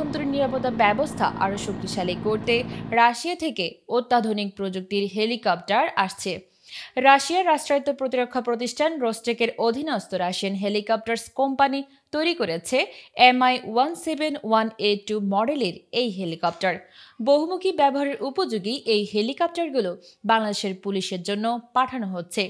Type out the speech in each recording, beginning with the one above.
অভ্যন্তরীণ নিরাপত্তা ব্যবস্থা আরও শক্তিশালী করতে রাশিয়া থেকে অত্যাধুনিক প্রযুক্তির হেলিকপ্টার আসছে। রাশিয়ার রাষ্ট্রায়ত্ত প্রতিরক্ষা প্রতিষ্ঠান রোস্টেকের অধীনস্থ রাশিয়ান হেলিকপ্টার্স কোম্পানি তৈরি করেছে Mi-17-1A2 মডেলের এই হেলিকপ্টার। বহুমুখী ব্যবহারের উপযোগী এই হেলিকপ্টারগুলো বাংলাদেশের পুলিশের জন্য পাঠানো হচ্ছে।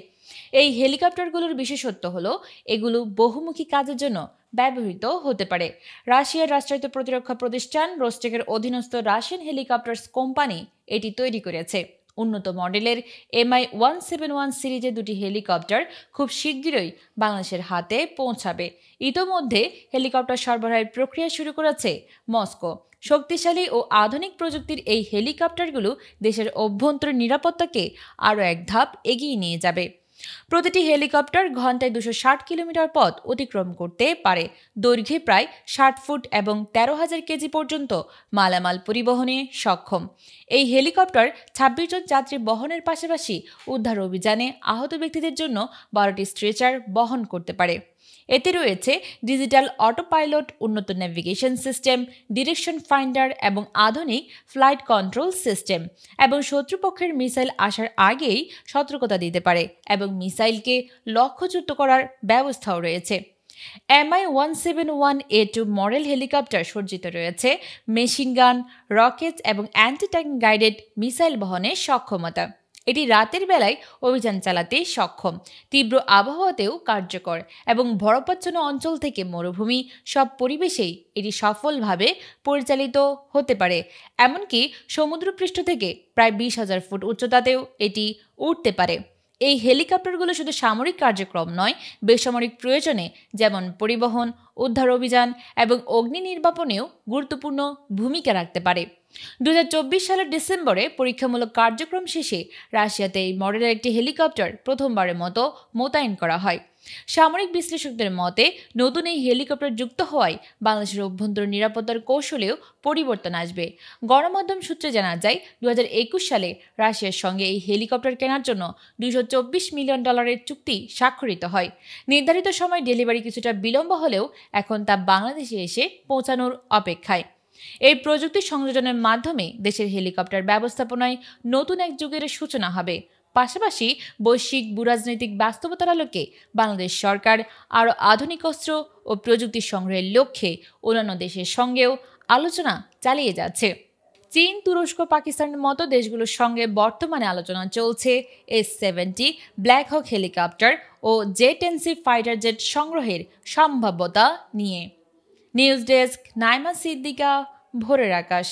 এই হেলিকপ্টারগুলোর বিশেষত্ব হলো এগুলো বহুমুখী কাজের জন্য ব্যবহৃত হতে পারে। রাশিয়ার রাষ্ট্রায়ত্ত প্রতিরক্ষা প্রতিষ্ঠান রোস্টেকের অধীনস্থ রাশিয়ান হেলিকপ্টার্স কোম্পানি এটি তৈরি করেছে। উন্নত মডেলের Mi-171 সিরিজের দুটি হেলিকপ্টার খুব শিগগিরই বাংলাদেশের হাতে পৌঁছাবে। ইতোমধ্যে হেলিকপ্টার সরবরাহের প্রক্রিয়া শুরু করেছে মস্কো। শক্তিশালী ও আধুনিক প্রযুক্তির এই হেলিকপ্টারগুলো দেশের অভ্যন্তরীণ নিরাপত্তাকে আরও এক ধাপ এগিয়ে নিয়ে যাবে। প্রতিটি হেলিকপ্টার ঘন্টায় 260 কিলোমিটার পথ অতিক্রম করতে পারে, দৈর্ঘ্যে প্রায় 60 ফুট এবং 13,000 কেজি পর্যন্ত মালামাল পরিবহনে সক্ষম। এই হেলিকপ্টার 26 জন যাত্রী বহনের পাশাপাশি উদ্ধার অভিযানে আহত ব্যক্তিদের জন্য 12টি স্ট্রেচার বহন করতে পারে। এতে রয়েছে ডিজিটাল অটো পাইলট, উন্নত নেভিগেশন সিস্টেম, ডিরেকশন ফাইন্ডার এবং আধুনিক ফ্লাইট কন্ট্রোল সিস্টেম, এবং শত্রুপক্ষের মিসাইল আসার আগেই সতর্কতা দিতে পারে এবং মিসাইলকে লক্ষ্যচ্যুত করার ব্যবস্থাও রয়েছে। Mi-171A2 মডেল হেলিকপ্টার সজ্জিত রয়েছে মেশিন গান, রকেট এবং অ্যান্টি ট্যাঙ্ক গাইডেড মিসাইল বহনের সক্ষমতা। এটি রাতের বেলায় অভিযান চালাতে সক্ষম, তীব্র আবহাওয়াতেও কার্যকর এবং বরফাচ্ছন্ন অঞ্চল থেকে মরুভূমি সব পরিবেশেই এটি সফলভাবে পরিচালিত হতে পারে। এমনকি সমুদ্রপৃষ্ঠ থেকে প্রায় 20,000 ফুট উচ্চতাতেও এটি উঠতে পারে। এই হেলিকপ্টারগুলো শুধু সামরিক কার্যক্রম নয়, বেসামরিক প্রয়োজনে যেমন পরিবহন, উদ্ধার অভিযান এবং অগ্নি নির্বাপনেও গুরুত্বপূর্ণ ভূমিকা রাখতে পারে। 2024 সালের ডিসেম্বরে পরীক্ষামূলক কার্যক্রম শেষে রাশিয়াতে এই মডেলের একটি হেলিকপ্টার প্রথমবারের মতো মোতায়েন করা হয়। সামরিক বিশ্লেষকদের মতে নতুন এই হেলিকপ্টার যুক্ত হওয়ায় বাংলাদেশের অভ্যন্তরীণ নিরাপত্তার কৌশলেও পরিবর্তন আসবে। গণমাধ্যম সূত্রে জানা যায়, 2021 সালে রাশিয়ার সঙ্গে এই হেলিকপ্টার কেনার জন্য $224 মিলিয়ন চুক্তি স্বাক্ষরিত হয়। নির্ধারিত সময় ডেলিভারি কিছুটা বিলম্ব হলেও এখন তা বাংলাদেশে এসে পৌঁছানোর অপেক্ষায়। এই প্রযুক্তি সংযোজনের মাধ্যমে দেশের হেলিকপ্টার ব্যবস্থাপনায় নতুন এক যুগের সূচনা হবে। পাশাপাশি বৈশ্বিক ভূরাজনৈতিক বাস্তবতার আলোকে বাংলাদেশ সরকার আরও আধুনিক অস্ত্র ও প্রযুক্তি সংগ্রহের লক্ষ্যে অন্যান্য দেশের সঙ্গেও আলোচনা চালিয়ে যাচ্ছে। চীন, তুরস্ক, পাকিস্তানের মতো দেশগুলোর সঙ্গে বর্তমানে আলোচনা চলছে S-70 ব্ল্যাক হক হেলিকপ্টার ও J-10C ফাইটার জেট সংগ্রহের সম্ভাব্যতা নিয়ে। নিউজ ডেস্ক, নাইমা সিদ্দিকা, ভোরের আকাশ।